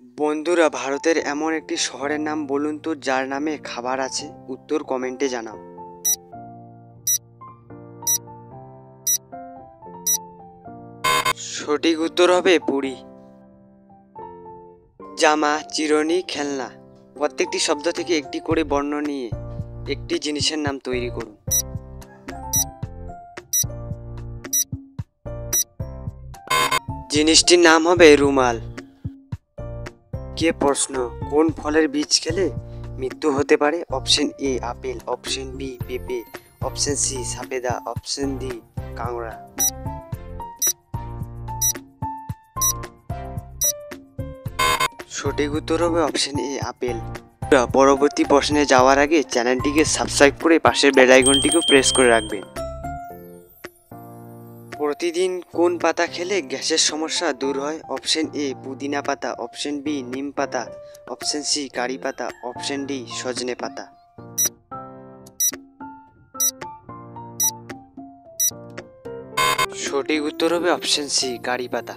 বন্ধুরা, ভারতের এমন একটি শহরের নাম বলুন তো যার নামে খাবার আছে। উত্তর কমেন্টে জানাও। সঠিক উত্তর হবে পুরী। জামা, চিরুনি, খেলনা, প্রত্যেকটি শব্দ থেকে একটি করে বর্ণ নিয়ে একটি জিনিসের নাম তৈরি করুন। জিনিসটির নাম হবে রুমাল। কে প্রশ্ন, কোন ফলের বীজ খেলে মৃত্যু হতে পারে? Option A apple, option B পেঁপে, অপশন সি সফেদা, অপশন ডি কাংড়া। সঠিক উত্তর হবে অপশন এ আপেল। পরবর্তী প্রশ্নে যাওয়ার আগে চ্যানেলটিকে সাবস্ক্রাইব করে পাশের বেল আইকনটিকেও প্রেস করে রাখবেন। প্রতিদিন কোন পাতা খেলে গ্যাসের সমস্যা দূর হয়? অপশন এ পুদিনা পাতা, অপশন বি নিম পাতা, অপশন সি কারি পাতা, অপশন ডি সজনে পাতা। সঠিক উত্তর হবে অপশন সি কারি পাতা।